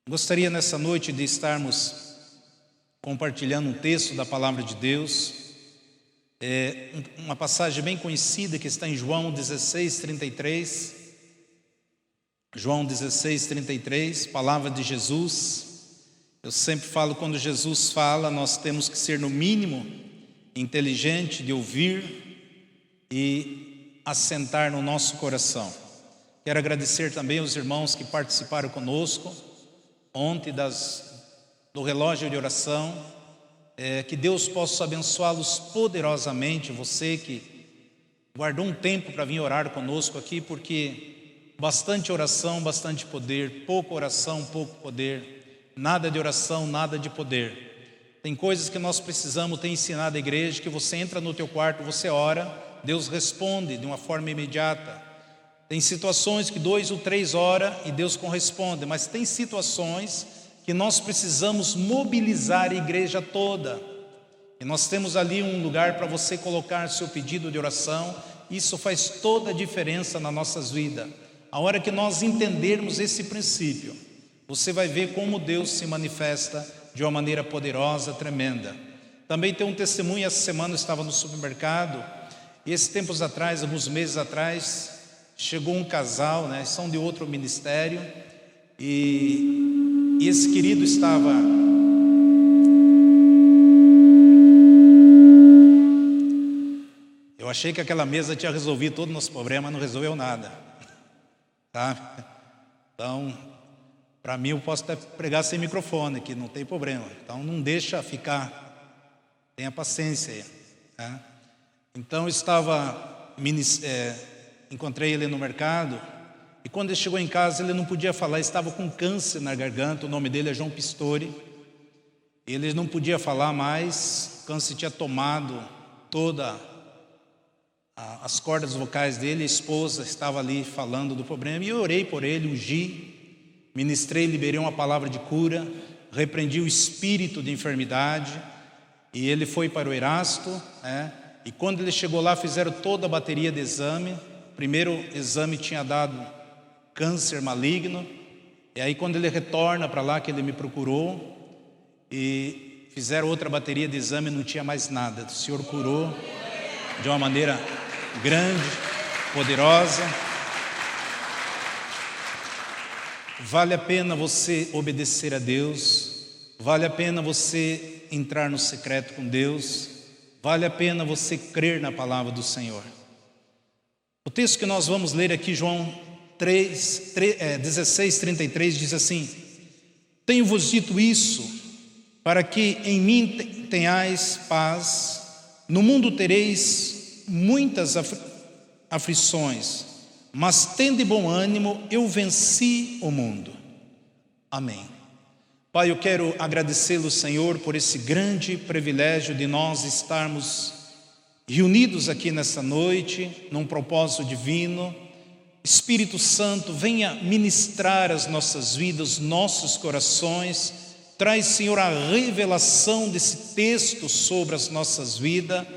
Gostaria nessa noite de estarmos compartilhando um texto da Palavra de Deus, uma passagem bem conhecida que está em João 16:33. João 16:33, palavra de Jesus. Eu sempre falo, quando Jesus fala, nós temos que ser no mínimo inteligente de ouvir e assentar no nosso coração. Quero agradecer também aos irmãos que participaram conosco ontem do relógio de oração. Que Deus possa abençoá-los poderosamente. Você que guardou um tempo para vir orar conosco aqui, porque bastante oração, bastante poder, pouca oração, pouco poder, nada de oração, nada de poder. Tem coisas que nós precisamos ter ensinado à igreja, que você entra no teu quarto, você ora, Deus responde de uma forma imediata. Tem situações que 2 ou 3 horas e Deus corresponde, mas tem situações que nós precisamos mobilizar a igreja toda. E nós temos ali um lugar para você colocar seu pedido de oração. Isso faz toda a diferença nas nossas vidas. A hora que nós entendermos esse princípio, você vai ver como Deus se manifesta de uma maneira poderosa, tremenda. Também tem um testemunho. Essa semana eu estava no supermercado e esses tempos atrás, alguns meses atrás, chegou um casal, são de outro ministério, e esse querido estava eu achei que aquela mesa tinha resolvido todos os nossos problemas, mas não resolveu nada, tá? Então, para mim, eu posso até pregar sem microfone, que não tem problema. Então, não deixa ficar, tenha paciência aí, tá? Então, eu estava encontrei ele no mercado, e quando ele chegou em casa, ele não podia falar, estava com câncer na garganta. O nome dele é João Pistori. Ele não podia falar mais, o câncer tinha tomado todas as cordas vocais dele. A esposa estava ali falando do problema, e eu orei por ele, ungi, ministrei, liberei uma palavra de cura, repreendi o espírito de enfermidade, e ele foi para o Erasto, e quando ele chegou lá, fizeram toda a bateria de exame. Primeiro exame tinha dado câncer maligno, e aí quando ele retorna para lá, que ele me procurou, e fizeram outra bateria de exame, não tinha mais nada. O Senhor curou de uma maneira grande, poderosa. Vale a pena você obedecer a Deus, vale a pena você entrar no secreto com Deus, vale a pena você crer na palavra do Senhor. O texto que nós vamos ler aqui, João 16:33, diz assim: tenho-vos dito isso, para que em mim tenhais paz. No mundo tereis muitas aflições, mas tende bom ânimo, eu venci o mundo. Amém. Pai, eu quero agradecê-lo, Senhor, por esse grande privilégio de nós estarmos reunidos aqui nessa noite, num propósito divino. Espírito Santo, venha ministrar as nossas vidas, nossos corações. Traz, Senhor, a revelação desse texto sobre as nossas vidas.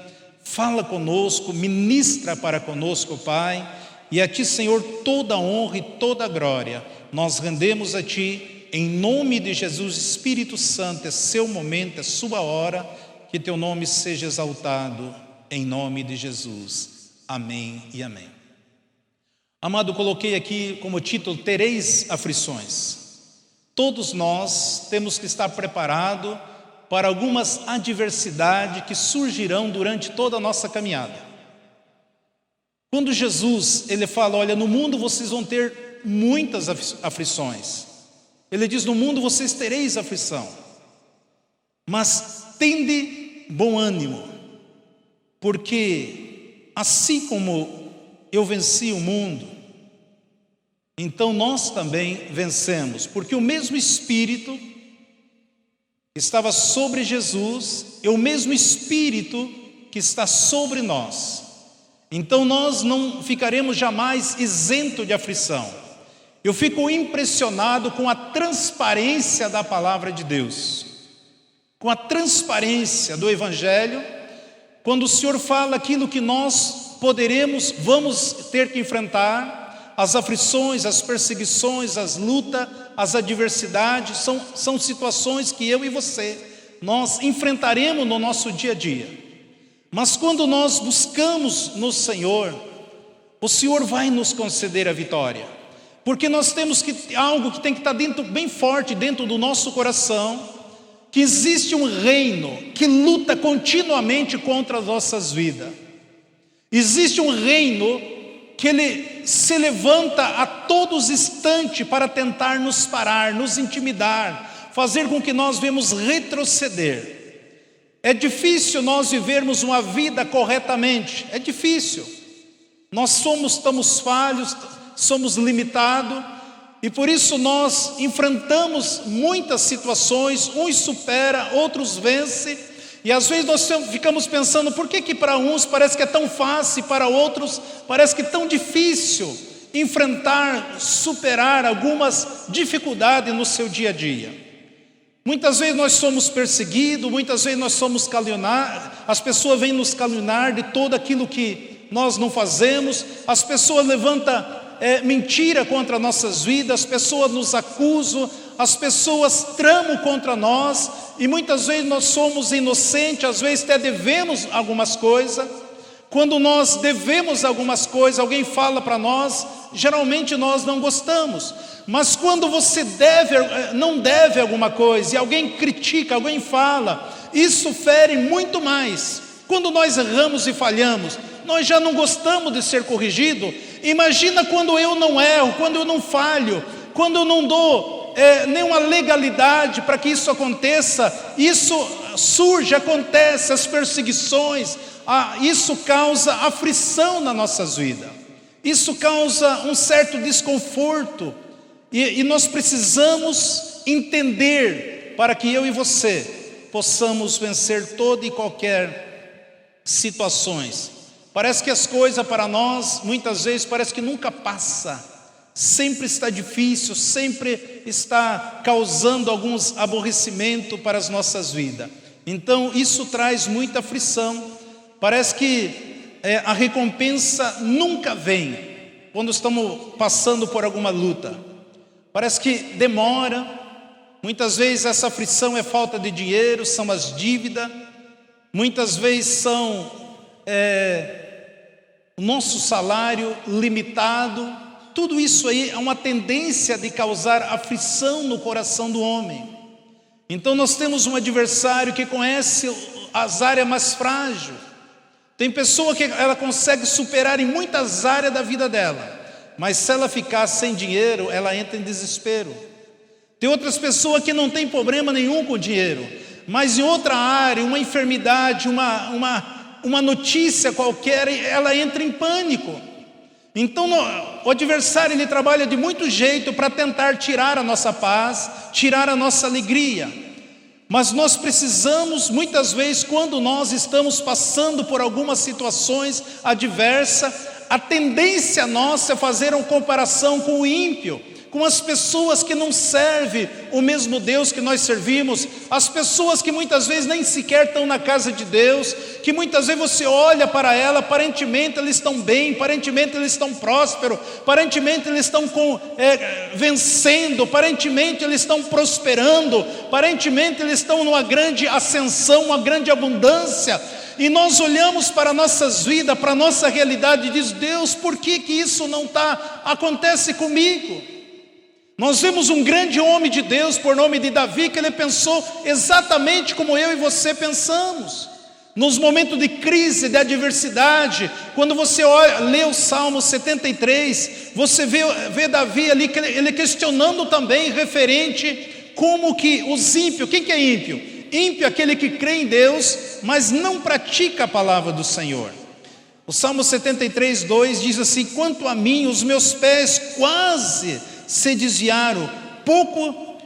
Fala conosco, ministra para conosco, Pai. E a Ti, Senhor, toda a honra e toda a glória nós rendemos a Ti, em nome de Jesus. Espírito Santo, é seu momento, é sua hora, que Teu nome seja exaltado, em nome de Jesus. Amém e amém. Amado, coloquei aqui como título: tereis aflições. Todos nós temos que estar preparados para algumas adversidades que surgirão durante toda a nossa caminhada. Quando Jesus, ele fala, olha, no mundo vocês vão ter muitas aflições. Ele diz, no mundo vocês tereis aflição, mas tende bom ânimo, porque assim como eu venci o mundo, então nós também vencemos, porque o mesmo Espírito que estava sobre Jesus é o mesmo Espírito que está sobre nós. Então nós não ficaremos jamais isentos de aflição. Eu fico impressionado com a transparência da palavra de Deus, com a transparência do Evangelho, quando o Senhor fala aquilo que nós vamos ter que enfrentar, as aflições, as perseguições, as lutas, as adversidades, são situações que eu e você, nós enfrentaremos no nosso dia a dia. Mas quando nós buscamos no Senhor, o Senhor vai nos conceder a vitória. Porque nós temos algo que tem que estar bem forte dentro do nosso coração, que existe um reino que luta continuamente contra as nossas vidas. Existe um reino que ele se levanta a todos instantes para tentar nos parar, nos intimidar, fazer com que nós venhamos retroceder. É difícil nós vivermos uma vida corretamente, é difícil. Nós estamos falhos, somos limitados, e por isso nós enfrentamos muitas situações, uns supera, outros vence, e às vezes nós ficamos pensando, por que para uns parece que é tão fácil, e para outros parece que é tão difícil enfrentar, superar algumas dificuldades no seu dia a dia. Muitas vezes nós somos perseguidos, muitas vezes nós somos caluniados, as pessoas vêm nos caluniar de todo aquilo que nós não fazemos, as pessoas levantam mentira contra nossas vidas, as pessoas nos acusam, as pessoas tramam contra nós, e muitas vezes nós somos inocentes, às vezes até devemos algumas coisas. Quando nós devemos algumas coisas, alguém fala para nós, geralmente nós não gostamos. Mas quando você não deve alguma coisa, e alguém critica, alguém fala, isso fere muito mais. Quando nós erramos e falhamos, nós já não gostamos de ser corrigido. Imagina quando eu não erro, quando eu não falho, quando eu não dou nenhuma legalidade para que isso aconteça. Isso surge, acontece, as perseguições, isso causa aflição nas nossas vidas, isso causa um certo desconforto, e nós precisamos entender para que eu e você possamos vencer toda e qualquer situações. Parece que as coisas para nós, muitas vezes, parece que nunca passa, sempre está difícil, sempre está causando alguns aborrecimentos para as nossas vidas. Então isso traz muita aflição. Parece que a recompensa nunca vem quando estamos passando por alguma luta. Parece que demora. Muitas vezes essa aflição é falta de dinheiro, são as dívidas. Muitas vezes são o nosso salário limitado. Tudo isso aí é uma tendência de causar aflição no coração do homem. Então nós temos um adversário que conhece as áreas mais frágeis. Tem pessoa que ela consegue superar em muitas áreas da vida dela, mas se ela ficar sem dinheiro, ela entra em desespero. Tem outras pessoas que não tem problema nenhum com dinheiro, mas em outra área, uma enfermidade, uma notícia qualquer, ela entra em pânico. Então o adversário, ele trabalha de muito jeito para tentar tirar a nossa paz, tirar a nossa alegria. Mas nós precisamos, muitas vezes, quando nós estamos passando por algumas situações adversas, a tendência nossa é fazer uma comparação com o ímpio, com as pessoas que não servem o mesmo Deus que nós servimos, as pessoas que muitas vezes nem sequer estão na casa de Deus, que muitas vezes você olha para ela, aparentemente eles estão bem, aparentemente eles estão prósperos, aparentemente eles estão vencendo, aparentemente eles estão prosperando, aparentemente eles estão numa grande ascensão, uma grande abundância, e nós olhamos para nossas vidas, para a nossa realidade e diz: Deus, por que isso não acontece comigo? Nós vemos um grande homem de Deus, por nome de Davi, que ele pensou exatamente como eu e você pensamos. Nos momentos de crise, de adversidade, quando você lê o Salmo 73, você vê Davi ali, ele questionando também, referente como que os ímpios, quem que é ímpio? Ímpio é aquele que crê em Deus, mas não pratica a palavra do Senhor. O Salmo 73, 2 diz assim: quanto a mim, os meus pés quase se desviaram, pouco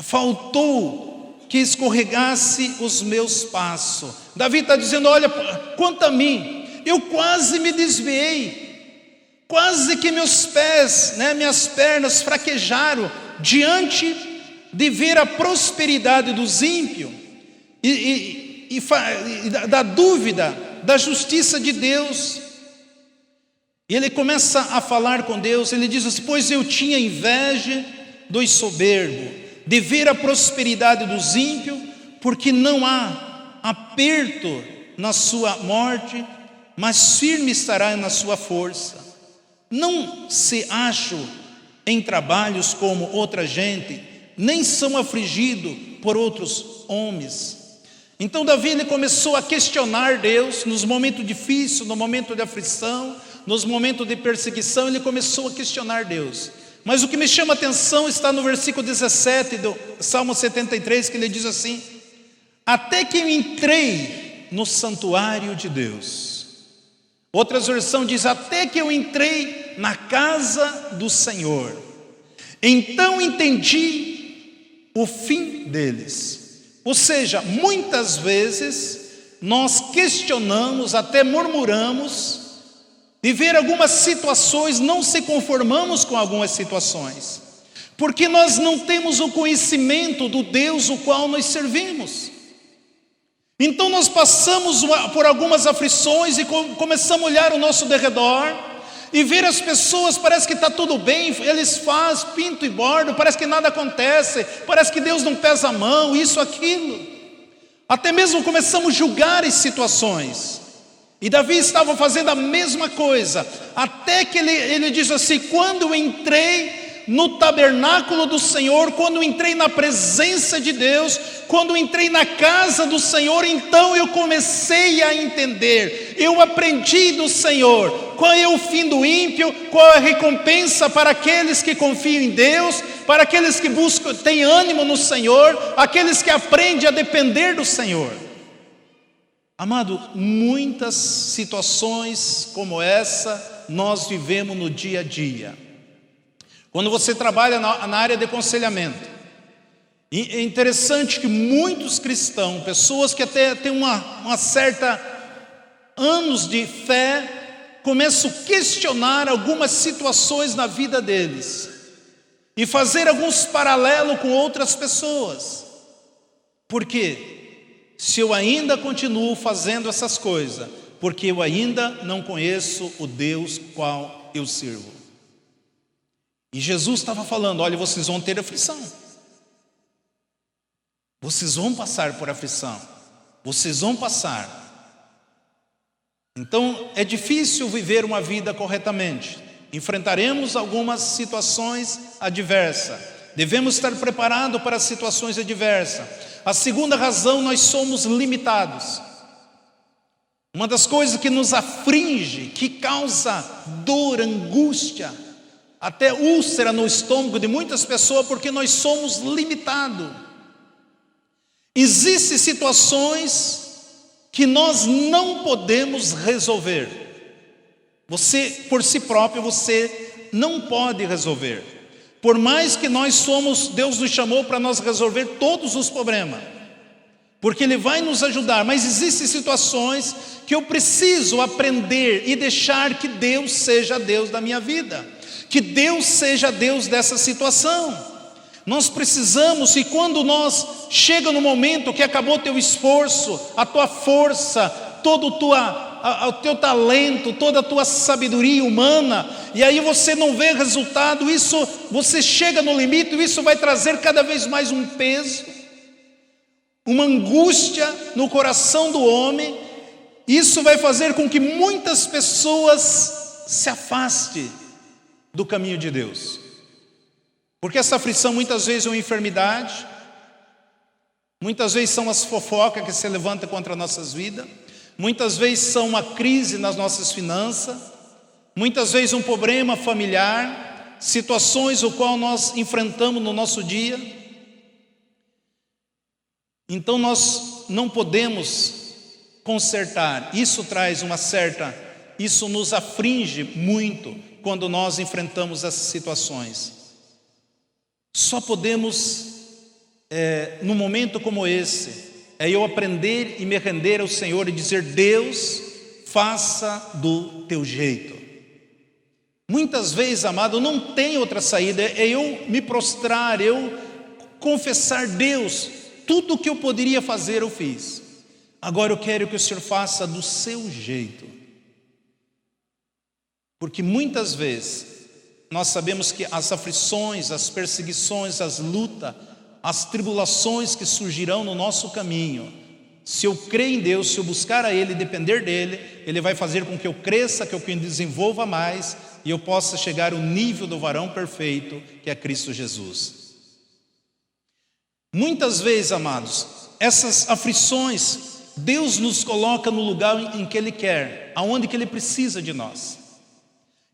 faltou que escorregasse os meus passos. Davi está dizendo: olha, quanto a mim, eu quase me desviei, quase que meus pés, minhas pernas fraquejaram diante de ver a prosperidade dos ímpios e da dúvida da justiça de Deus. E ele começa a falar com Deus, ele diz assim: pois eu tinha inveja dos soberbos, de ver a prosperidade dos ímpios, porque não há aperto na sua morte, mas firme estará na sua força. Não se acham em trabalhos como outra gente, nem são afligidos por outros homens. Então Davi, ele começou a questionar Deus nos momentos difíceis, no momento de aflição, nos momentos de perseguição, ele começou a questionar Deus. Mas o que me chama a atenção está no versículo 17 do Salmo 73, que ele diz assim: até que eu entrei no santuário de Deus. Outras versões diz: até que eu entrei na casa do Senhor, então entendi o fim deles. Ou seja, muitas vezes nós questionamos, até murmuramos, de ver algumas situações, não se conformamos com algumas situações, porque nós não temos o conhecimento do Deus o qual nós servimos. Então nós passamos por algumas aflições e começamos a olhar ao nosso derredor e ver as pessoas, parece que está tudo bem, eles fazem, pintam e bordam, parece que nada acontece, parece que Deus não pesa a mão, isso, aquilo. Até mesmo começamos a julgar as situações. E Davi estava fazendo a mesma coisa, até que ele diz assim: quando eu entrei no tabernáculo do Senhor, quando eu entrei na presença de Deus, quando eu entrei na casa do Senhor, então eu comecei a entender, eu aprendi do Senhor, qual é o fim do ímpio, qual é a recompensa para aqueles que confiam em Deus, para aqueles que buscam, têm ânimo no Senhor, aqueles que aprendem a depender do Senhor. Amado, muitas situações como essa nós vivemos no dia a dia. Quando você trabalha na área de aconselhamento, é interessante que muitos cristãos, pessoas que até têm uma certa anos de fé, começam a questionar algumas situações na vida deles e fazer alguns paralelos com outras pessoas. Por quê? Se eu ainda continuo fazendo essas coisas, porque eu ainda não conheço o Deus qual eu sirvo. E Jesus estava falando: olha, vocês vão ter aflição, vocês vão passar por aflição, vocês vão passar. Então é difícil viver uma vida corretamente, enfrentaremos algumas situações adversas, devemos estar preparados para as situações adversas. A segunda razão, nós somos limitados. Uma das coisas que nos aflige, que causa dor, angústia, até úlcera no estômago de muitas pessoas, porque nós somos limitados. Existem situações que nós não podemos resolver. Você, por si próprio, você não pode resolver. Por mais que nós somos, Deus nos chamou para nós resolver todos os problemas, porque Ele vai nos ajudar, mas existem situações que eu preciso aprender e deixar que Deus seja Deus da minha vida, que Deus seja Deus dessa situação. Nós precisamos, e quando nós chega no momento que acabou teu esforço, a tua força, todo o teu talento, toda a tua sabedoria humana, e aí você não vê resultado, isso, você chega no limite, e isso vai trazer cada vez mais um peso, uma angústia no coração do homem. Isso vai fazer com que muitas pessoas se afastem do caminho de Deus, porque essa aflição muitas vezes é uma enfermidade, muitas vezes são as fofocas que se levantam contra nossas vidas, muitas vezes são uma crise nas nossas finanças, muitas vezes um problema familiar, situações o qual nós enfrentamos no nosso dia. Então nós não podemos consertar, isso traz isso nos aflige muito quando nós enfrentamos essas situações. Só podemos, num momento como esse, eu aprender e me render ao Senhor e dizer: Deus, faça do teu jeito. Muitas vezes, amado, não tem outra saída, é eu me prostrar, eu confessar: Deus, tudo o que eu poderia fazer eu fiz, agora eu quero que o Senhor faça do seu jeito. Porque muitas vezes nós sabemos que as aflições, as perseguições, as lutas, as tribulações que surgirão no nosso caminho, se eu crer em Deus, se eu buscar a Ele, depender dEle, Ele vai fazer com que eu cresça, que eu me desenvolva mais e eu possa chegar ao nível do varão perfeito, que é Cristo Jesus. Muitas vezes, amados, essas aflições, Deus nos coloca no lugar em que Ele quer, aonde que Ele precisa de nós.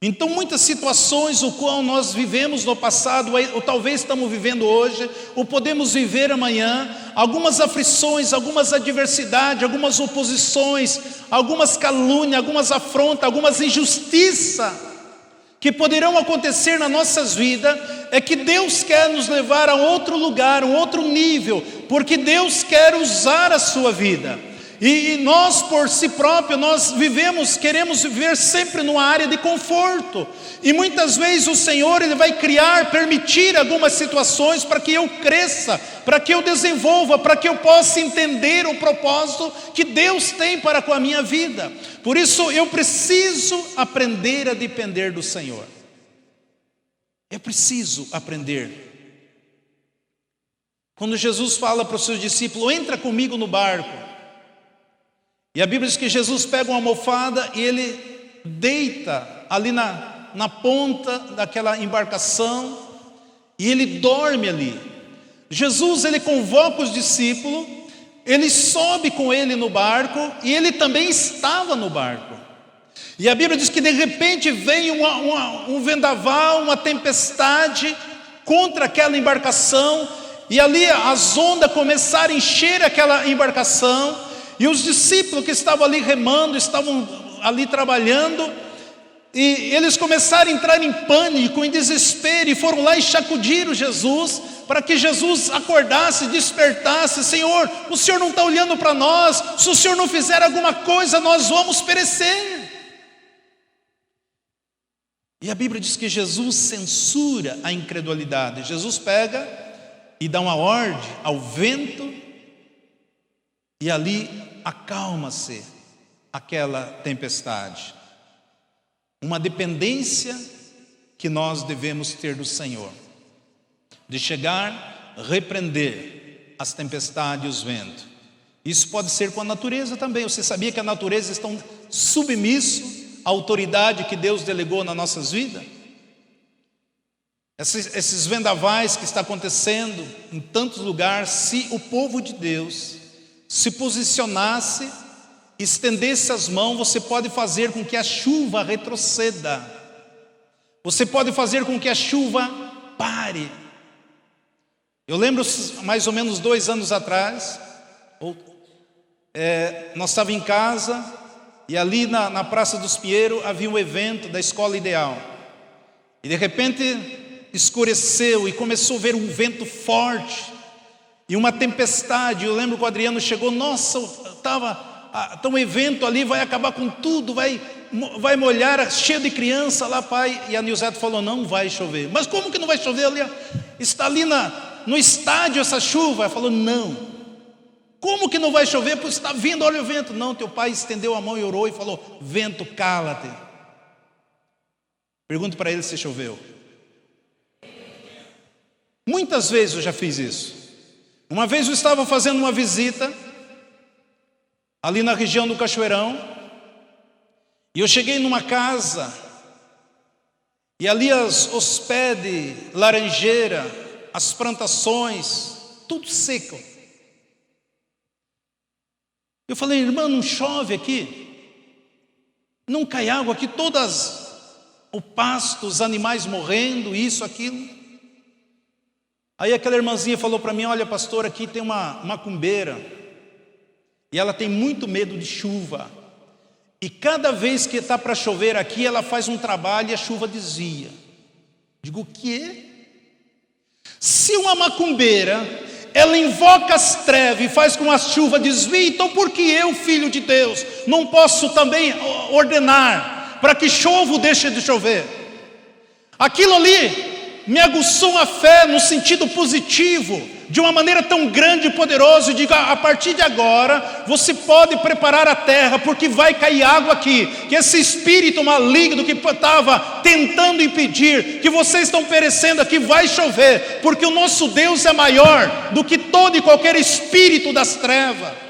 Então muitas situações o qual nós vivemos no passado, ou talvez estamos vivendo hoje, ou podemos viver amanhã, algumas aflições, algumas adversidades, algumas oposições, algumas calúnias, algumas afrontas, algumas injustiças que poderão acontecer nas nossas vidas, é que Deus quer nos levar a outro lugar, um outro nível, porque Deus quer usar a sua vida. E nós por si próprio, nós queremos viver sempre numa área de conforto. E muitas vezes o Senhor Ele vai permitir algumas situações para que eu cresça, para que eu desenvolva, para que eu possa entender o propósito que Deus tem para com a minha vida. Por isso eu preciso aprender a depender do Senhor. Eu preciso aprender. Quando Jesus fala para os seus discípulos, entra comigo no barco. E a Bíblia diz que Jesus pega uma almofada e Ele deita ali na ponta daquela embarcação e Ele dorme ali. Jesus, Ele convoca os discípulos, Ele sobe com Ele no barco e Ele também estava no barco. E a Bíblia diz que de repente veio um vendaval, uma tempestade contra aquela embarcação e ali as ondas começaram a encher aquela embarcação. E os discípulos que estavam ali remando, estavam ali trabalhando, e eles começaram a entrar em pânico, em desespero, e foram lá e sacudiram Jesus, para que Jesus acordasse, despertasse. Senhor, o Senhor não está olhando para nós, se o Senhor não fizer alguma coisa, nós vamos perecer. E a Bíblia diz que Jesus censura a incredulidade. Jesus pega e dá uma ordem ao vento, e ali acalma-se aquela tempestade. Uma dependência que nós devemos ter do Senhor, de chegar, repreender as tempestades e os ventos. Isso pode ser com a natureza também. Você sabia que a natureza está submisso à autoridade que Deus delegou nas nossas vidas? Esses vendavais que estão acontecendo em tantos lugares, se o povo de Deus se posicionasse, estendesse as mãos, você pode fazer com que a chuva retroceda. Você pode fazer com que a chuva pare. Eu lembro, mais ou menos 2 anos atrás, nós estávamos em casa, e ali na Praça dos Pinheiros havia um evento da Escola Ideal. E de repente escureceu e começou a ver um vento forte. E uma tempestade. Eu lembro que o Adriano chegou, nossa, tá um evento ali, vai acabar com tudo, vai molhar, cheio de criança lá, pai. E a Nilzete falou, não vai chover. Mas como que não vai chover ali? Está ali no estádio essa chuva. Ela falou, não. Como que não vai chover? Porque está vindo, olha o vento. Não, teu pai estendeu a mão e orou e falou, vento, cala-te. Pergunto para ele se choveu. Muitas vezes eu já fiz isso. Uma vez eu estava fazendo uma visita ali na região do Cachoeirão, e eu cheguei numa casa, e ali os pés de laranjeira, as plantações, tudo seco. Eu falei, irmã, não chove aqui? Não cai água aqui? O pasto, os animais morrendo, isso, aquilo. Aí aquela irmãzinha falou para mim, olha pastor, aqui tem uma macumbeira, e ela tem muito medo de chuva, e cada vez que está para chover aqui, ela faz um trabalho e a chuva desvia. Digo, o quê? Se uma macumbeira, ela invoca as trevas e faz com que a chuva desvie, então por que eu, filho de Deus, não posso também ordenar para que chova ou deixe de chover? Aquilo ali me aguçou a fé no sentido positivo, de uma maneira tão grande e poderosa, e diga: a partir de agora, você pode preparar a terra, porque vai cair água aqui, que esse espírito maligno que estava tentando impedir, que vocês estão perecendo aqui, vai chover, porque o nosso Deus é maior do que todo e qualquer espírito das trevas.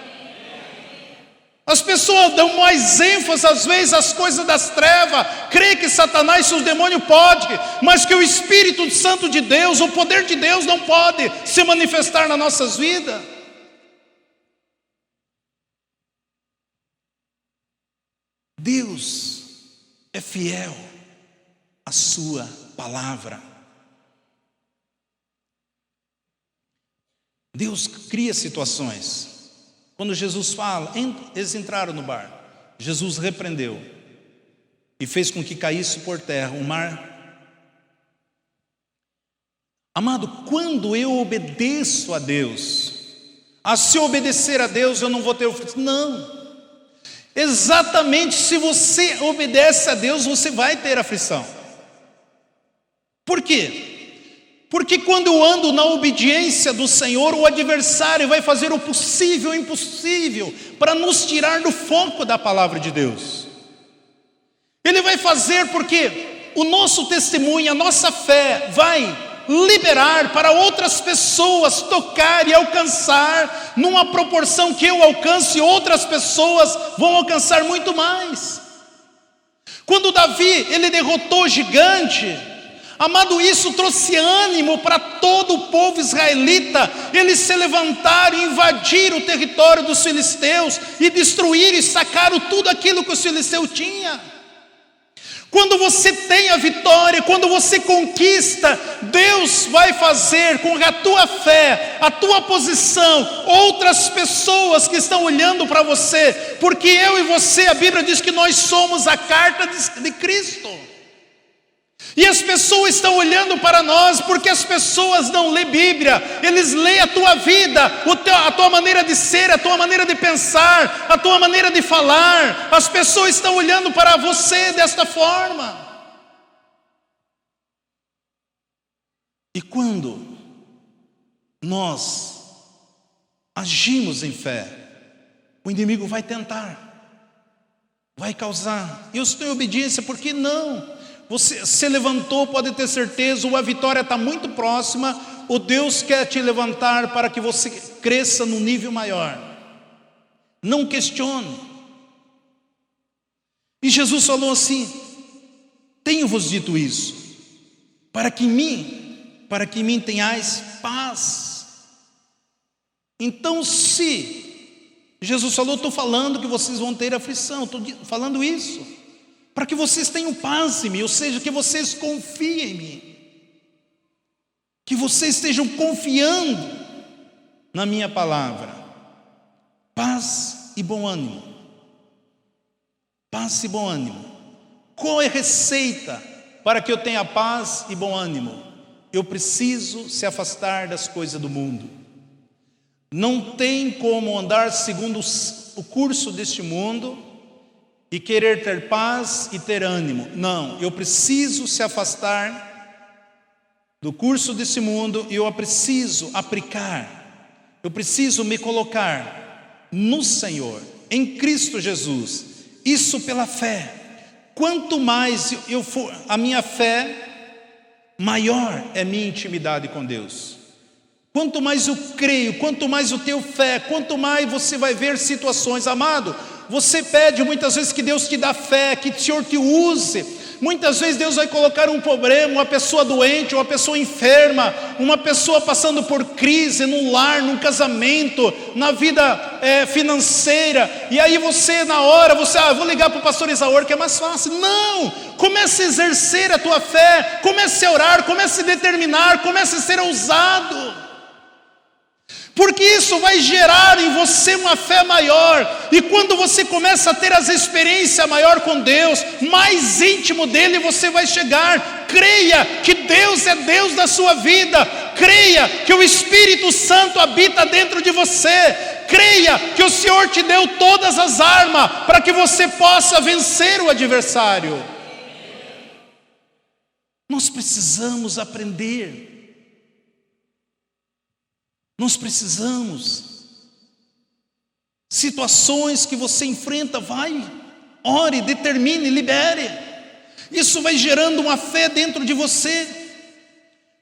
As pessoas dão mais ênfase às vezes às coisas das trevas, crê que Satanás e seus demônios podem, mas que o Espírito Santo de Deus, o poder de Deus não pode se manifestar nas nossas vidas. Deus é fiel à sua palavra. Deus cria situações. Quando Jesus fala, eles entraram no bar, Jesus repreendeu e fez com que caísse por terra o mar. Amado, quando eu obedeço a Deus, se obedecer a Deus eu não vou ter aflição. Não, exatamente, se você obedece a Deus, você vai ter aflição. Por quê? Porque quando eu ando na obediência do Senhor, o adversário vai fazer o possível e o impossível para nos tirar do foco da palavra de Deus. Ele vai fazer porque o nosso testemunho, a nossa fé vai liberar para outras pessoas tocar e alcançar numa proporção que eu alcance, e outras pessoas vão alcançar muito mais. Quando Davi, ele derrotou o gigante, amado, isso trouxe ânimo para todo o povo israelita. Eles se levantaram e invadiram o território dos filisteus e destruíram e sacaram tudo aquilo que os filisteus tinham. Quando você tem a vitória, quando você conquista, Deus vai fazer com que a tua fé, a tua posição, outras pessoas que estão olhando para você, porque eu e você, a Bíblia diz que nós somos a carta de Cristo. E as pessoas estão olhando para nós, porque as pessoas não lêem Bíblia, eles leem a tua vida, a tua maneira de ser, a tua maneira de pensar, a tua maneira de falar. As pessoas estão olhando para você desta forma. E quando nós agimos em fé, o inimigo vai tentar, vai causar. Eu estou em obediência, por que não? Você se levantou, pode ter certeza, a vitória está muito próxima. O Deus quer te levantar para que você cresça num nível maior. Não questione. E Jesus falou assim: tenho-vos dito isso, para que em mim tenhais paz. Então, se Jesus falou, estou falando que vocês vão ter aflição, estou falando isso para que vocês tenham paz em mim, ou seja, que vocês confiem em mim, que vocês estejam confiando na minha palavra. Paz e bom ânimo. Paz e bom ânimo. Qual é a receita para que eu tenha paz e bom ânimo? Eu preciso se afastar das coisas do mundo. Não tem como andar segundo o curso deste mundo e querer ter paz e ter ânimo. Não, eu preciso se afastar do curso desse mundo e eu preciso aplicar, eu preciso me colocar no Senhor, em Cristo Jesus. Isso pela fé. Quanto mais eu for, a minha fé, maior é a minha intimidade com Deus. Quanto mais eu creio, quanto mais eu tenho fé, quanto mais você vai ver situações. Amado, você pede muitas vezes que Deus te dá fé, que o Senhor te use. Muitas vezes Deus vai colocar um problema, uma pessoa doente, uma pessoa enferma, uma pessoa passando por crise no lar, num casamento, na vida financeira. E aí você na hora, vou ligar para o pastor Isaur que é mais fácil. Não! Comece a exercer a tua fé, comece a orar, comece a determinar, comece a ser ousado. Porque isso vai gerar em você uma fé maior. E quando você começa a ter as experiências maior com Deus, mais íntimo dele você vai chegar. Creia que Deus é Deus da sua vida. Creia que o Espírito Santo habita dentro de você. Creia que o Senhor te deu todas as armas para que você possa vencer o adversário. Nós precisamos aprender. Nós precisamos. Situações que você enfrenta, ore, determine, libere. Isso vai gerando uma fé dentro de você.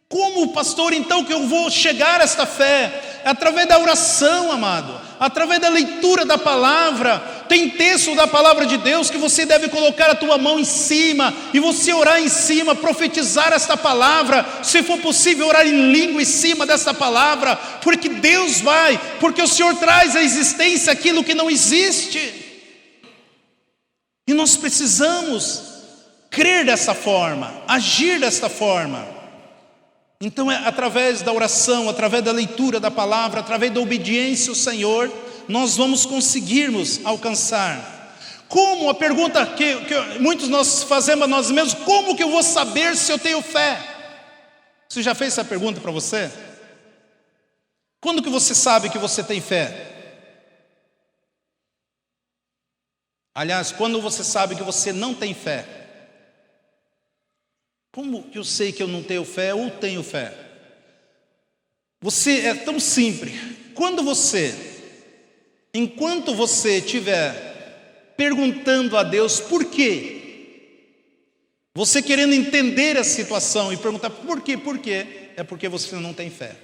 Como, pastor, então que eu vou chegar a esta fé? É através da oração, amado, através da leitura da palavra. Tem texto da palavra de Deus que você deve colocar a tua mão em cima e você orar em cima, profetizar esta palavra, se for possível orar em língua em cima desta palavra, porque Deus porque o Senhor traz à existência aquilo que não existe. E nós precisamos crer dessa forma, agir desta forma. Então é através da oração, através da leitura da palavra, através da obediência ao Senhor, nós vamos conseguirmos alcançar. Como? A pergunta que muitos nós fazemos a nós mesmos: como que eu vou saber se eu tenho fé? Você já fez essa pergunta para você? Quando que você sabe que você tem fé? Aliás, quando você sabe que você não tem fé? Como que eu sei que eu não tenho fé ou tenho fé? É tão simples. Enquanto você estiver perguntando a Deus por quê, você querendo entender a situação e perguntar por quê, é porque você não tem fé.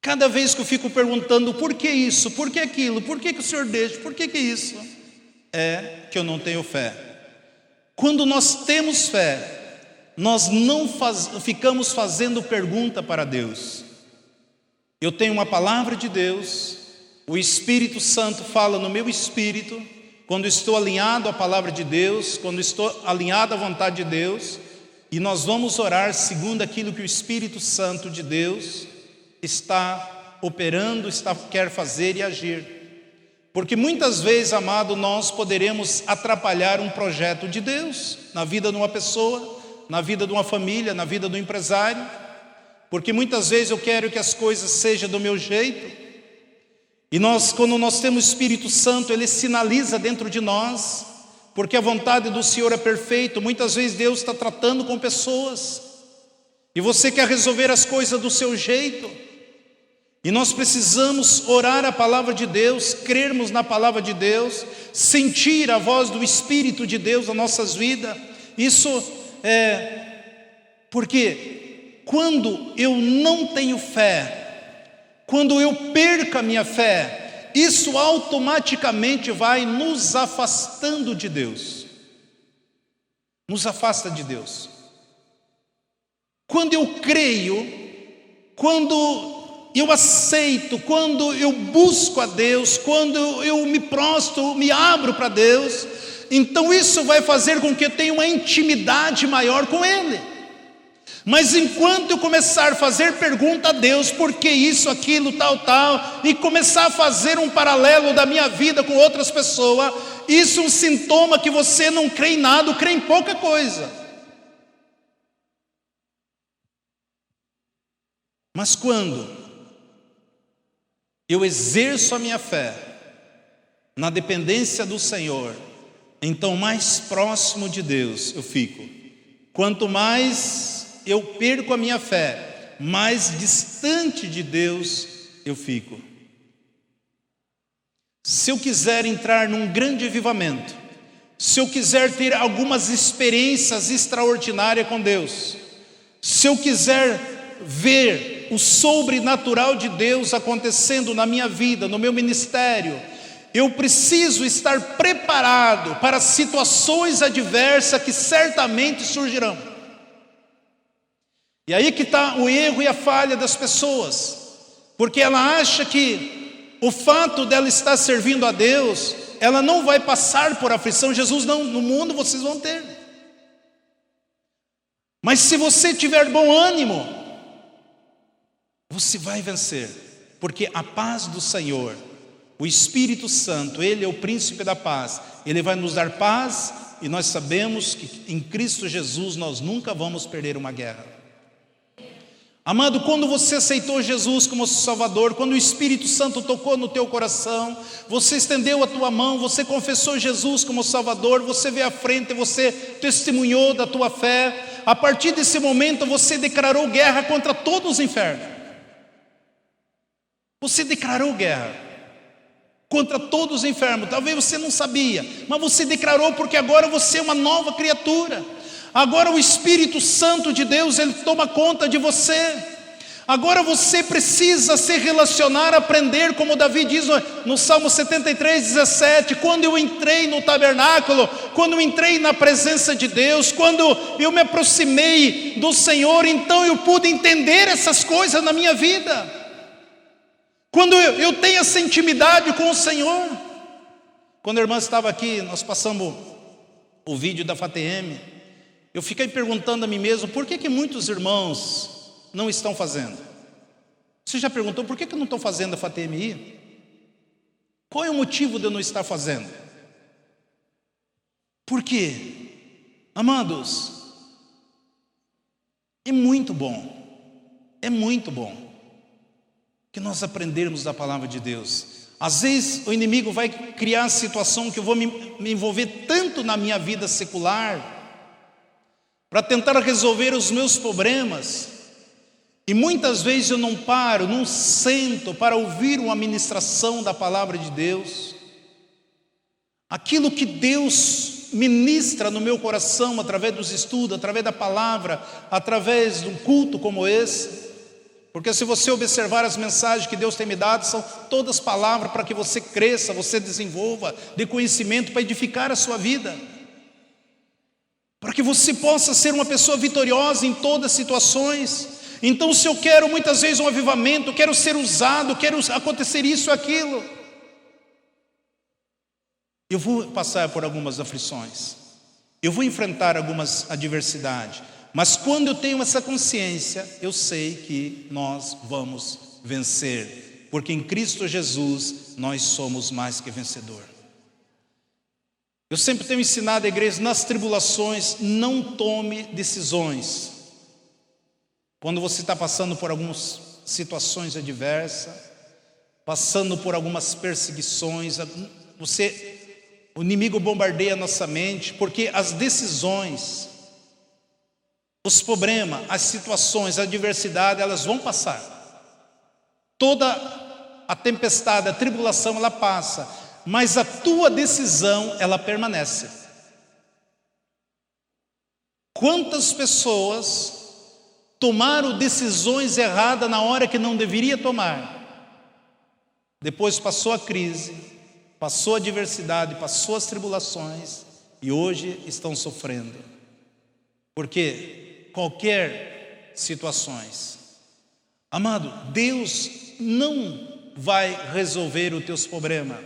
Cada vez que eu fico perguntando por que isso, por que aquilo, por que o Senhor deixa, por que isso, é que eu não tenho fé. Quando nós temos fé, nós não ficamos fazendo pergunta para Deus. Eu tenho uma palavra de Deus, o Espírito Santo fala no meu espírito, quando estou alinhado à palavra de Deus, quando estou alinhado à vontade de Deus, e nós vamos orar segundo aquilo que o Espírito Santo de Deus está operando, quer fazer e agir. Porque muitas vezes, amado, nós poderemos atrapalhar um projeto de Deus na vida de uma pessoa, na vida de uma família, na vida do empresário. Porque muitas vezes eu quero que as coisas sejam do meu jeito. E quando nós temos o Espírito Santo, Ele sinaliza dentro de nós, porque a vontade do Senhor é perfeita. Muitas vezes Deus está tratando com pessoas, e você quer resolver as coisas do seu jeito. E nós precisamos orar a palavra de Deus, crermos na palavra de Deus, sentir a voz do Espírito de Deus nas nossas vidas. Isso porque quando eu não tenho fé, quando eu perco a minha fé, isso automaticamente vai nos afastando de Deus. Nos afasta de Deus. Quando eu creio, quando eu aceito, quando eu busco a Deus, quando eu me prostro, me abro para Deus, então isso vai fazer com que eu tenha uma intimidade maior com Ele. Mas enquanto eu começar a fazer pergunta a Deus, por que isso, aquilo, tal, e começar a fazer um paralelo da minha vida com outras pessoas, isso é um sintoma que você não crê em nada, crê em pouca coisa. Mas quando eu exerço a minha fé na dependência do Senhor, então mais próximo de Deus eu fico. Quanto mais eu perco a minha fé, mais distante de Deus eu fico. Se eu quiser entrar num grande avivamento, se eu quiser ter algumas experiências extraordinárias com Deus, se eu quiser ver o sobrenatural de Deus acontecendo na minha vida, no meu ministério, eu preciso estar preparado para situações adversas que certamente surgirão. E aí que está o erro e a falha das pessoas, porque ela acha que o fato dela estar servindo a Deus, ela não vai passar por aflição. Jesus não, no mundo vocês vão ter. Mas se você tiver bom ânimo, você vai vencer, porque a paz do Senhor, o Espírito Santo, Ele é o príncipe da paz, Ele vai nos dar paz, e nós sabemos que em Cristo Jesus nós nunca vamos perder uma guerra. Amado, quando você aceitou Jesus como seu Salvador, quando o Espírito Santo tocou no teu coração, você estendeu a tua mão, você confessou Jesus como Salvador, você veio à frente, você testemunhou da tua fé, a partir desse momento você declarou guerra contra todos os infernos. Você declarou guerra contra todos os infernos. Talvez você não sabia, mas você declarou, porque agora você é uma nova criatura. Agora o Espírito Santo de Deus, ele toma conta de você. Agora você precisa se relacionar, aprender, como Davi diz no Salmo 73:17, quando eu entrei no tabernáculo, quando eu entrei na presença de Deus, quando eu me aproximei do Senhor, então eu pude entender essas coisas na minha vida. Quando eu tenho essa intimidade com o Senhor. Quando a irmã estava aqui, nós passamos o vídeo da FATM, eu fiquei perguntando a mim mesmo, por que muitos irmãos não estão fazendo? Você já perguntou por que eu não estou fazendo a FATMI? Qual é o motivo de eu não estar fazendo? Por quê? Amados, é muito bom que nós aprendermos da palavra de Deus. Às vezes o inimigo vai criar a situação que eu vou me envolver tanto na minha vida secular, para tentar resolver os meus problemas, e muitas vezes eu não paro, não sento para ouvir uma ministração da palavra de Deus. Aquilo que Deus ministra no meu coração, através dos estudos, através da palavra, através de um culto como esse. Porque se você observar as mensagens que Deus tem me dado, são todas palavras para que você cresça, você desenvolva de conhecimento para edificar a sua vida, para que você possa ser uma pessoa vitoriosa em todas as situações. Então, se eu quero muitas vezes um avivamento, quero ser usado, quero acontecer isso, aquilo, eu vou passar por algumas aflições, eu vou enfrentar algumas adversidades, mas quando eu tenho essa consciência, eu sei que nós vamos vencer, porque em Cristo Jesus nós somos mais que vencedor. Eu sempre tenho ensinado a igreja, nas tribulações, não tome decisões. Quando você está passando por algumas situações adversas, passando por algumas perseguições, o inimigo bombardeia a nossa mente, porque as decisões, os problemas, as situações, a adversidade, elas vão passar. Toda a tempestade, a tribulação, ela passa, mas a tua decisão, ela permanece. Quantas pessoas tomaram decisões erradas na hora que não deveria tomar? Depois passou a crise, passou a adversidade, passou as tribulações e hoje estão sofrendo. Porque qualquer situações, amado, Deus não vai resolver os teus problemas.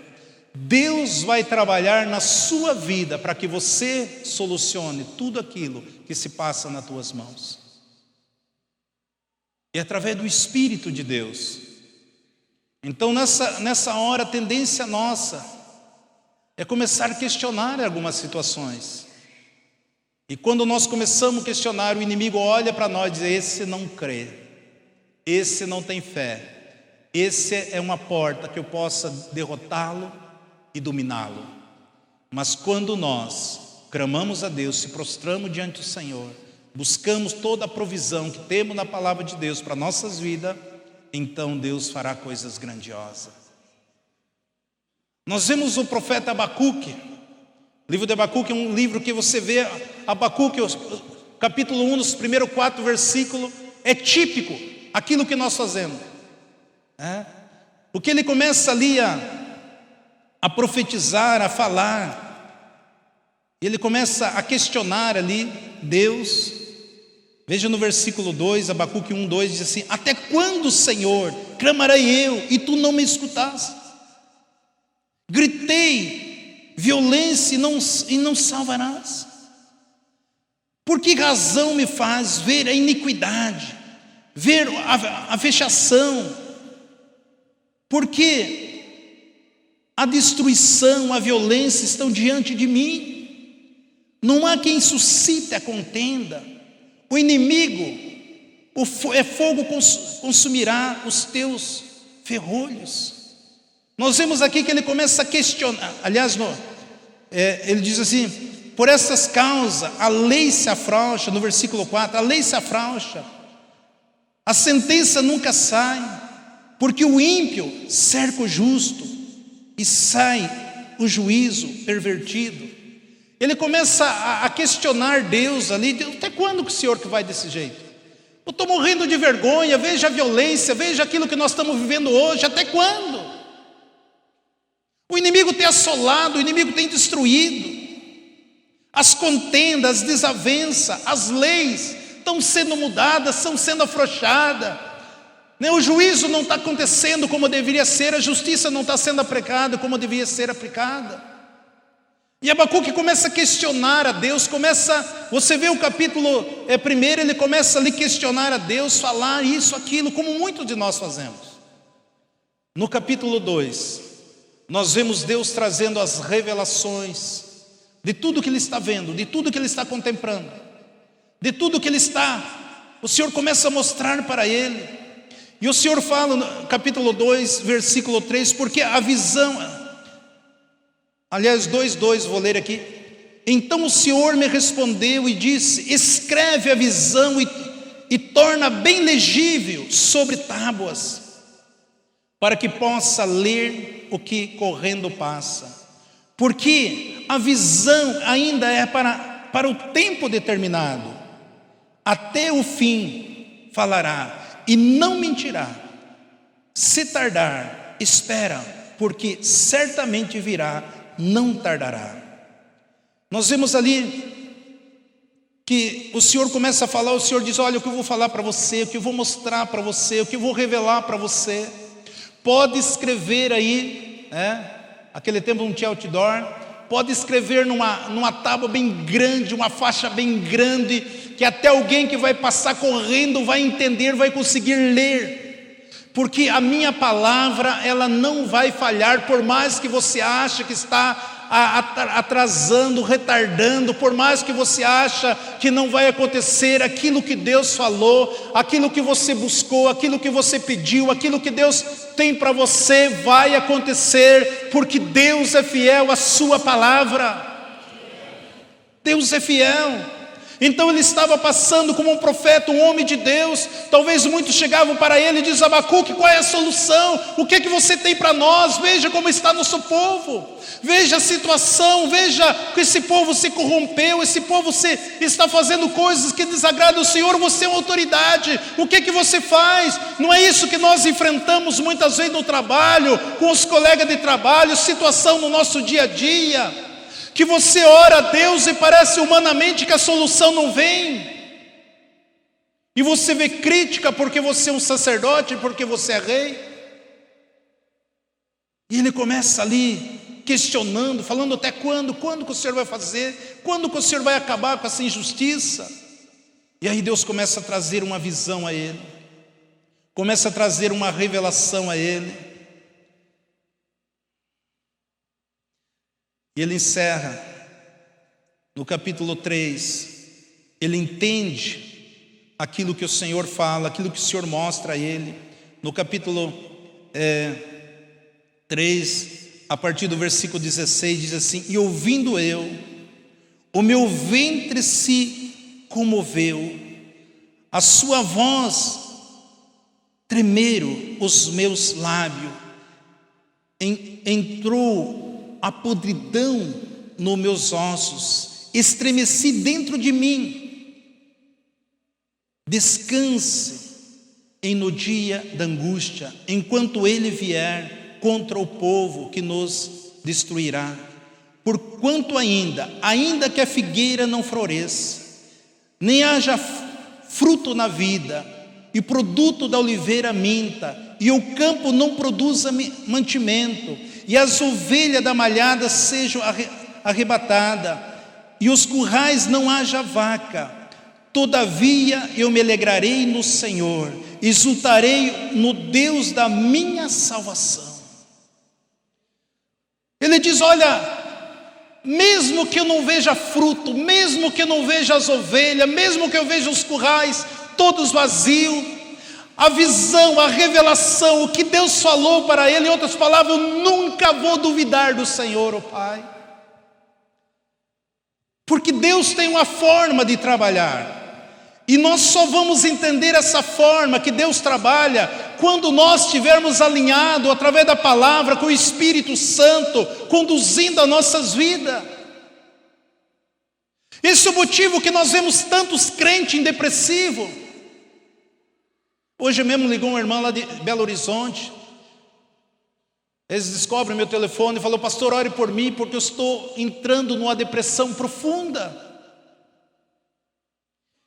Deus vai trabalhar na sua vida para que você solucione tudo aquilo que se passa nas tuas mãos. E através do Espírito de Deus. Então nessa hora a tendência nossa é começar a questionar algumas situações. E quando nós começamos a questionar, o inimigo olha para nós e diz: esse não crê, esse não tem fé, esse é uma porta que eu possa derrotá-lo e dominá-lo. Mas quando nós clamamos a Deus, se prostramos diante do Senhor, buscamos toda a provisão que temos na palavra de Deus para nossas vidas, então Deus fará coisas grandiosas. Nós vemos o profeta Abacuque. O livro de Abacuque é um livro que você vê, Abacuque, capítulo 1, nos primeiros 4 versículos, é típico aquilo que nós fazemos. Porque ele começa ali a profetizar, a falar, ele começa a questionar ali Deus. Veja no versículo 2, Abacuque 1:2 diz assim: até quando, Senhor, clamarei eu e tu não me escutaste? Gritei violência e não salvarás? Por que razão me faz ver a iniquidade, ver a vexação? Porque a destruição, a violência estão diante de mim. Não há quem suscite a contenda. O inimigo, é fogo consumirá os teus ferrolhos. Nós vemos aqui que ele começa a questionar. Aliás, ele diz assim: Por essas causas, a lei se afrouxa, no versículo 4, a lei se afrouxa. A sentença nunca sai, porque o ímpio cerca o justo e sai o juízo pervertido. Ele começa a questionar Deus ali: até quando que o Senhor que vai desse jeito? Eu estou morrendo de vergonha, veja a violência, veja aquilo que nós estamos vivendo hoje, até quando? O inimigo tem assolado, o inimigo tem destruído. As contendas, as desavenças, as leis estão sendo mudadas, estão sendo afrouxadas. O juízo não está acontecendo como deveria ser, a justiça não está sendo aplicada como deveria ser aplicada. E Abacuque começa a questionar a Deus, você vê o capítulo 1, ele começa ali a questionar a Deus, falar isso, aquilo, como muitos de nós fazemos. No capítulo 2, nós vemos Deus trazendo as revelações de tudo que ele está vendo, de tudo que ele está contemplando, de tudo que o Senhor começa a mostrar para ele. E o Senhor fala no capítulo 2, versículo 3, porque a visão, aliás 2:2, vou ler aqui. Então o Senhor me respondeu e disse: escreve a visão e torna bem legível sobre tábuas, para que possa ler o que correndo passa. Porque a visão ainda é para o tempo determinado, até o fim falará e não mentirá. Se tardar, espera, porque certamente virá, não tardará. Nós vemos ali que o Senhor começa a falar, o Senhor diz: olha, o que eu vou falar para você, o que eu vou mostrar para você, o que eu vou revelar para você, pode escrever aí, aquele tempo não tinha outdoor, pode escrever numa tábua bem grande, uma faixa bem grande, que até alguém que vai passar correndo vai entender, vai conseguir ler, porque a minha palavra, ela não vai falhar, por mais que você ache que está atrasando, retardando, por mais que você acha que não vai acontecer, aquilo que Deus falou, aquilo que você buscou, aquilo que você pediu, aquilo que Deus tem para você, vai acontecer, porque Deus é fiel à sua palavra. Deus é fiel. Então ele estava passando como um profeta, um homem de Deus. Talvez muitos chegavam para ele e diziam: Abacuque, qual é a solução? O que é que você tem para nós? Veja como está nosso povo, veja a situação, veja que esse povo se corrompeu, esse povo está fazendo coisas que desagradam o Senhor. Você é uma autoridade, o que é que você faz? Não é isso que nós enfrentamos muitas vezes no trabalho, com os colegas de trabalho, situação no nosso dia a dia, que você ora a Deus e parece humanamente que a solução não vem, e você vê crítica porque você é um sacerdote, porque você é rei, e ele começa ali questionando, falando: até quando que o Senhor vai fazer, quando que o Senhor vai acabar com essa injustiça? E aí Deus começa a trazer uma visão a ele, começa a trazer uma revelação a ele. E ele encerra no capítulo 3, ele entende aquilo que o Senhor fala, aquilo que o Senhor mostra a ele. No capítulo 3, a partir do versículo 16, diz assim: e ouvindo eu, o meu ventre se comoveu, a sua voz tremeram os meus lábios, entrou a podridão nos meus ossos, estremeci dentro de mim. Descanse no dia da angústia, enquanto ele vier contra o povo que nos destruirá. Porquanto ainda que a figueira não floresça, nem haja fruto na vida, e produto da oliveira minta, e o campo não produza mantimento, e as ovelhas da malhada sejam arrebatadas, e os currais não haja vaca, todavia eu me alegrarei no Senhor, exultarei no Deus da minha salvação. Ele diz: olha, mesmo que eu não veja fruto, mesmo que eu não veja as ovelhas, mesmo que eu veja os currais todos vazios, a visão, a revelação, o que Deus falou para ele, em outras palavras, eu nunca vou duvidar do Senhor, ó Pai. porque Deus tem uma forma de trabalhar. E nós só vamos entender essa forma que Deus trabalha quando nós estivermos alinhados através da palavra com o Espírito Santo conduzindo as nossas vidas. Esse é o motivo que nós vemos tantos crentes em depressivo. Hoje mesmo ligou uma irmã lá de Belo Horizonte. Eles descobrem meu telefone e falou: pastor, ore por mim porque eu estou entrando numa depressão profunda.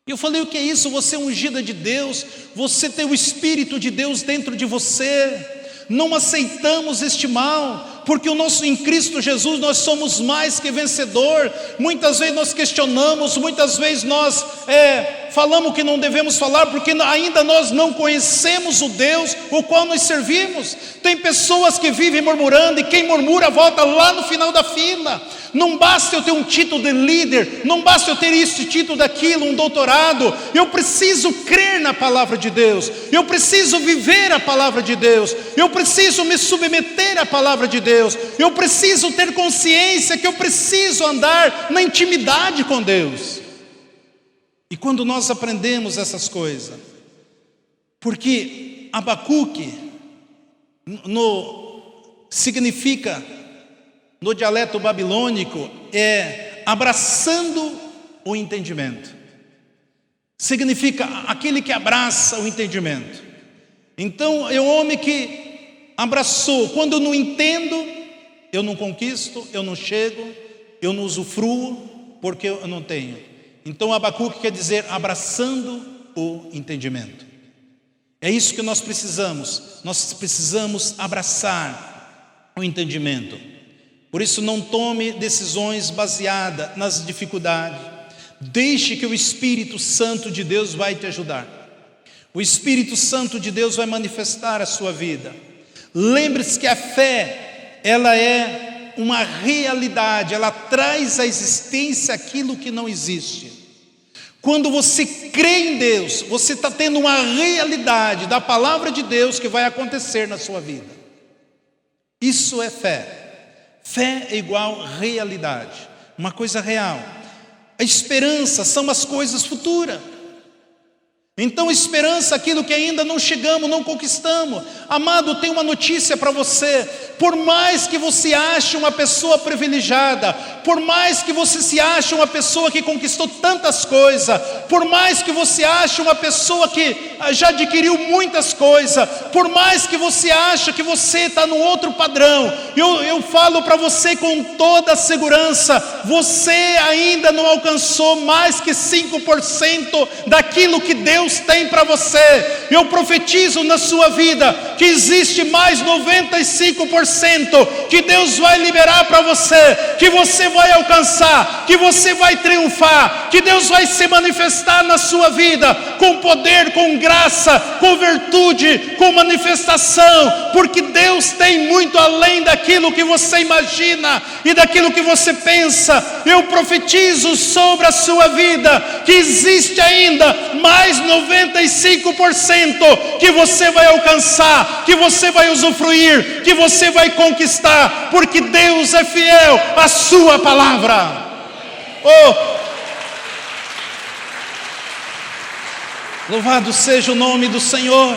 E eu falei: o que é isso? Você é ungida de Deus, você tem o Espírito de Deus dentro de você. Não aceitamos este mal, porque em Cristo Jesus nós somos mais que vencedor. Muitas vezes nós questionamos, muitas vezes nós falamos que não devemos falar, porque ainda nós não conhecemos o Deus o qual nós servimos. Tem pessoas que vivem murmurando, e quem murmura volta lá no final da fila. Não basta eu ter um título de líder, não basta eu ter isso, título daquilo, um doutorado. Eu preciso crer na palavra de Deus, eu preciso viver a palavra de Deus, eu preciso me submeter à palavra de Deus, eu preciso ter consciência que eu preciso andar na intimidade com Deus. E quando nós aprendemos essas coisas, porque Abacuque significa, no dialeto babilônico, abraçando o entendimento. Significa aquele que abraça o entendimento. Então é um homem que abraçou. Quando eu não entendo, eu não conquisto, eu não chego, eu não usufruo, porque eu não tenho. Então Abacuque quer dizer abraçando o entendimento. É isso que nós precisamos abraçar o entendimento. Por isso, não tome decisões baseadas nas dificuldades. Deixe que o Espírito Santo de Deus vai te ajudar. O Espírito Santo de Deus vai manifestar a sua vida. Lembre-se que a fé, ela é uma realidade, ela traz à existência aquilo que não existe. Quando você crê em Deus, você está tendo uma realidade da palavra de Deus que vai acontecer na sua vida. Isso é fé. Fé é igual realidade, uma coisa real. A esperança são as coisas futuras. Então esperança, aquilo que ainda não chegamos, não conquistamos. Amado, tem uma notícia para você. Por mais que você ache uma pessoa privilegiada, por mais que você se ache uma pessoa que conquistou tantas coisas, por mais que você ache uma pessoa que já adquiriu muitas coisas, por mais que você ache que você está num outro padrão, eu falo para você com toda a segurança, você ainda não alcançou mais que 5% daquilo que Deus tem para você. Eu profetizo na sua vida que existe mais 95% que Deus vai liberar para você, que você vai alcançar, que você vai triunfar, que Deus vai se manifestar na sua vida com poder, com graça, com virtude, com manifestação, porque Deus tem muito além daquilo que você imagina e daquilo que você pensa. Eu profetizo sobre a sua vida que existe ainda mais 95% que você vai alcançar, que você vai usufruir, que você vai conquistar, porque Deus é fiel à sua palavra. Louvado seja o nome do Senhor.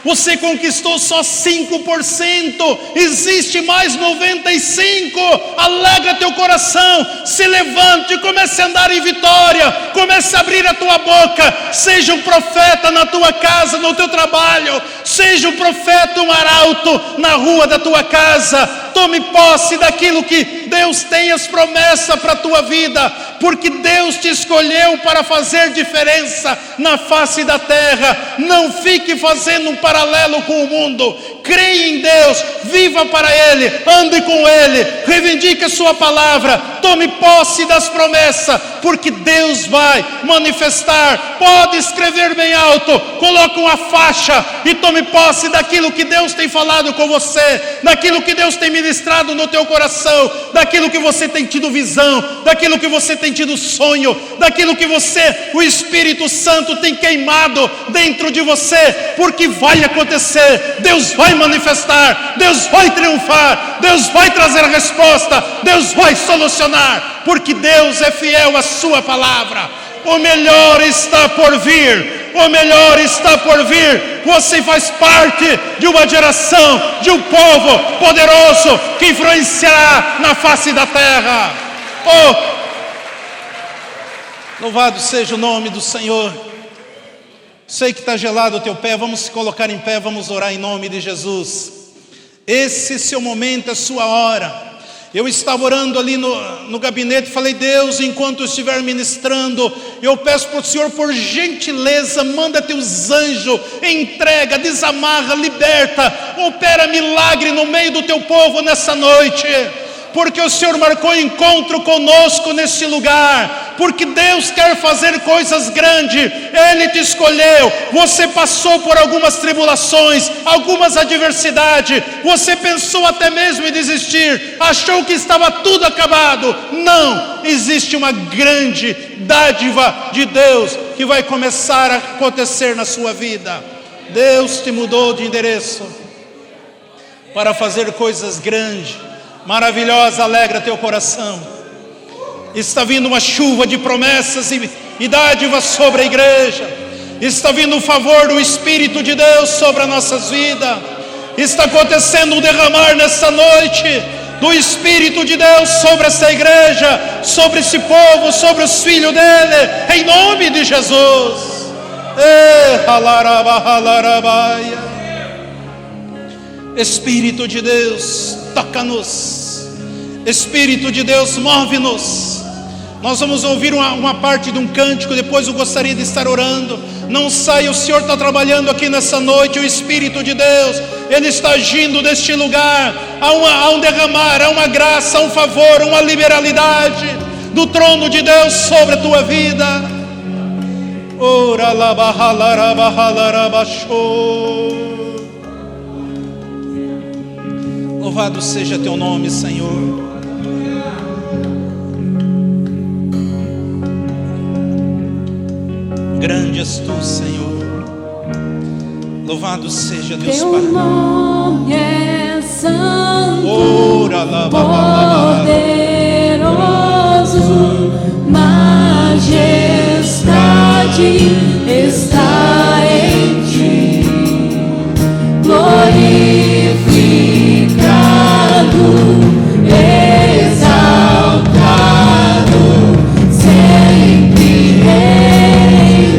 Você conquistou só 5%, existe mais 95%. Alegra teu coração, se levante e comece a andar em vitória, comece a abrir a tua boca, seja um profeta na tua casa, no teu trabalho, seja um profeta, um arauto na rua da tua casa. Tome posse daquilo que Deus tem as promessas para a tua vida, porque Deus te escolheu para fazer diferença na face da terra. Não fique fazendo um paralelo com o mundo. Creia em Deus, viva para Ele, ande com Ele, reivindique a sua palavra, tome posse das promessas, porque Deus vai manifestar. Pode escrever bem alto, coloque uma faixa e tome posse daquilo que Deus tem falado com você, daquilo que Deus tem ministrado no teu coração, daquilo que você tem tido visão, daquilo que você tem tido sonho, daquilo que o Espírito Santo tem queimado dentro de você, porque vai acontecer. Deus vai manifestar, Deus vai triunfar, Deus vai trazer a resposta, Deus vai solucionar, porque Deus é fiel à sua palavra. O melhor está por vir, o melhor está por vir. Você faz parte de uma geração, de um povo poderoso que influenciará na face da terra. Oh, louvado seja o nome do Senhor. Sei que está gelado o teu pé, vamos se colocar em pé, vamos orar em nome de Jesus. Esse é seu momento, é sua hora. Eu estava orando ali no gabinete, falei: Deus, enquanto eu estiver ministrando, eu peço para o Senhor, por gentileza, manda teus anjos, entrega, desamarra, liberta, opera milagre no meio do teu povo nessa noite, porque o Senhor marcou encontro conosco nesse lugar, porque Deus quer fazer coisas grandes. Ele te escolheu. Você passou por algumas tribulações, algumas adversidades, você pensou até mesmo em desistir, achou que estava tudo acabado. Não, existe uma grande dádiva de Deus que vai começar a acontecer na sua vida. Deus te mudou de endereço para fazer coisas grandes, maravilhosa, alegra teu coração. Está vindo uma chuva de promessas e dádivas sobre a igreja. Está vindo o favor do Espírito de Deus sobre as nossas vidas. Está acontecendo um derramar nessa noite do Espírito de Deus sobre essa igreja, sobre esse povo, sobre os filhos dele, em nome de Jesus. Espírito de Deus, toca-nos. Espírito de Deus, move-nos. Nós vamos ouvir uma parte de um cântico, depois eu gostaria de estar orando. Não saia, o Senhor está trabalhando aqui nessa noite. O Espírito de Deus, Ele está agindo neste lugar. Há um derramar, há uma graça, há um favor, uma liberalidade do trono de Deus sobre a tua vida. Ora la louvado seja teu nome, Senhor. Grande és tu, Senhor. Louvado seja Deus Pai. Teu nome é santo, poderoso, majestade está em ti, glorificado, exaltado, sempre reinará.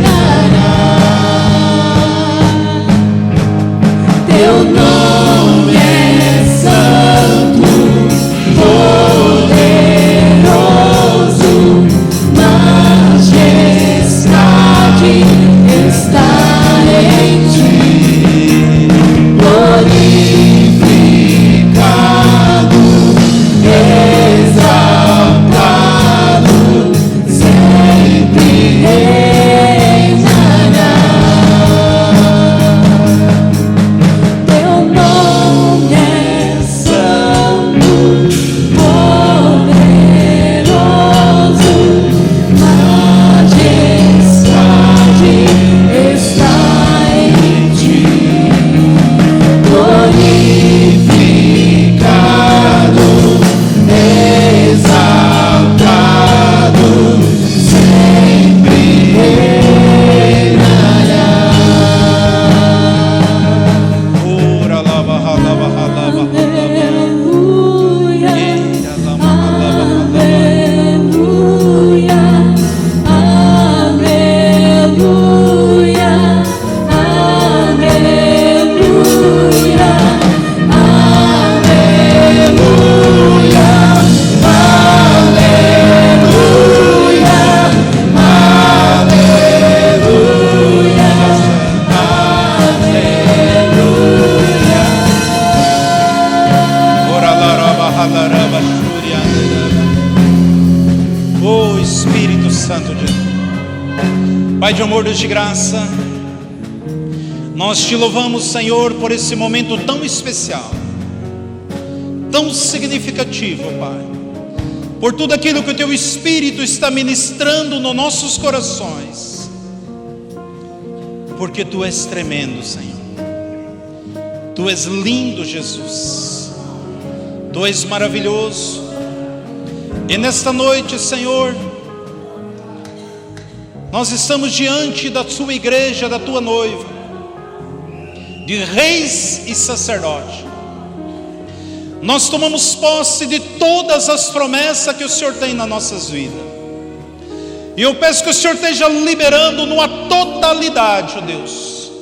Teu nome é santo, poderoso, majestade está em ti, glorificado, exaltado, sempre reinará. Teu nome é santo, poderoso, majestade está em ti, glorificado, exaltado, sempre reinará. Ora lava lava lava Aleluia, aleluia, aleluia, aleluia, ora larava larava shurianda. Oh Espírito Santo de Deus, Pai de amor, Deus de graça, nós te louvamos, Senhor, por esse momento tão especial, tão significativo, Pai. por tudo aquilo que o Teu Espírito está ministrando nos nossos corações, porque Tu és tremendo, Senhor. Tu és lindo, Jesus. Tu és maravilhoso. E nesta noite, Senhor, nós estamos diante da Tua igreja, da Tua noiva, de reis e sacerdotes. Nós tomamos posse de todas as promessas que o Senhor tem nas nossas vidas. E eu peço que o Senhor esteja liberando numa totalidade, ó Deus,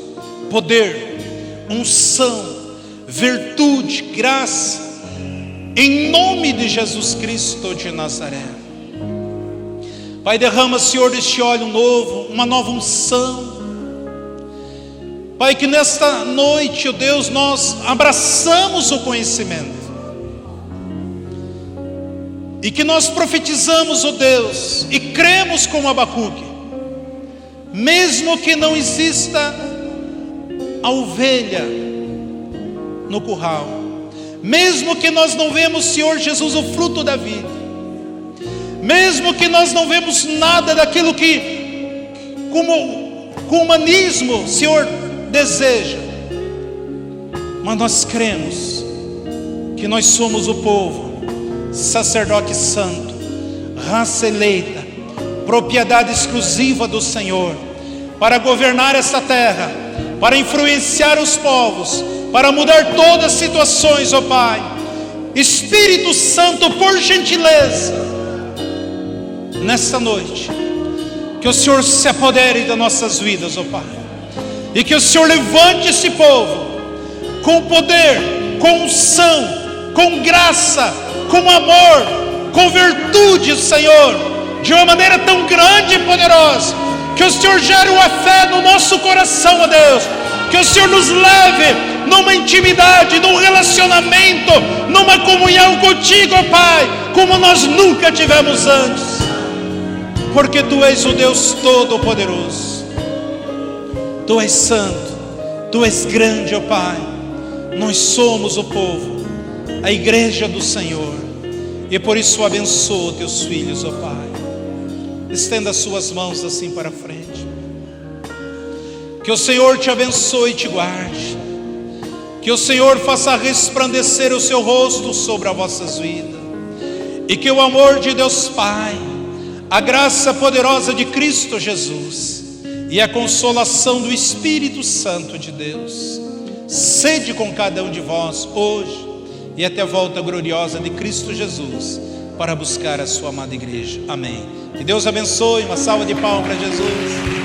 poder, unção, virtude, graça, em nome de Jesus Cristo de Nazaré. Pai, derrama, Senhor, este óleo novo, uma nova unção. Pai, que nesta noite, ó Deus, nós abraçamos o conhecimento. E que nós profetizamos, ó Deus, e cremos como Abacuque, mesmo que não exista a ovelha no curral, mesmo que nós não vemos, Senhor Jesus, o fruto da vida, mesmo que nós não vemos nada daquilo que como o humanismo, Senhor, deseja, mas nós cremos que nós somos o povo, sacerdote santo, raça eleita, propriedade exclusiva do Senhor, para governar esta terra, para influenciar os povos, para mudar todas as situações, ó Pai. Espírito Santo, por gentileza, nesta noite, que o Senhor se apodere das nossas vidas, ó Pai, e que o Senhor levante esse povo com poder, com unção, com graça, com amor, com virtude, Senhor, de uma maneira tão grande e poderosa, que o Senhor gere uma fé no nosso coração, ó Deus, que o Senhor nos leve numa intimidade, num relacionamento, numa comunhão contigo, ó Pai, como nós nunca tivemos antes, porque Tu és o Deus Todo-Poderoso, Tu és santo, Tu és grande, ó Pai. Nós somos o povo, a igreja do Senhor, e por isso abençoa Teus filhos, ó Pai. Estenda as suas mãos assim para frente. Que o Senhor te abençoe e te guarde. Que o Senhor faça resplandecer o seu rosto sobre as vossas vidas. E que o amor de Deus Pai, a graça poderosa de Cristo Jesus e a consolação do Espírito Santo de Deus sede com cada um de vós hoje e até a volta gloriosa de Cristo Jesus para buscar a sua amada igreja. Amém. Que Deus abençoe. Uma salva de palmas para Jesus.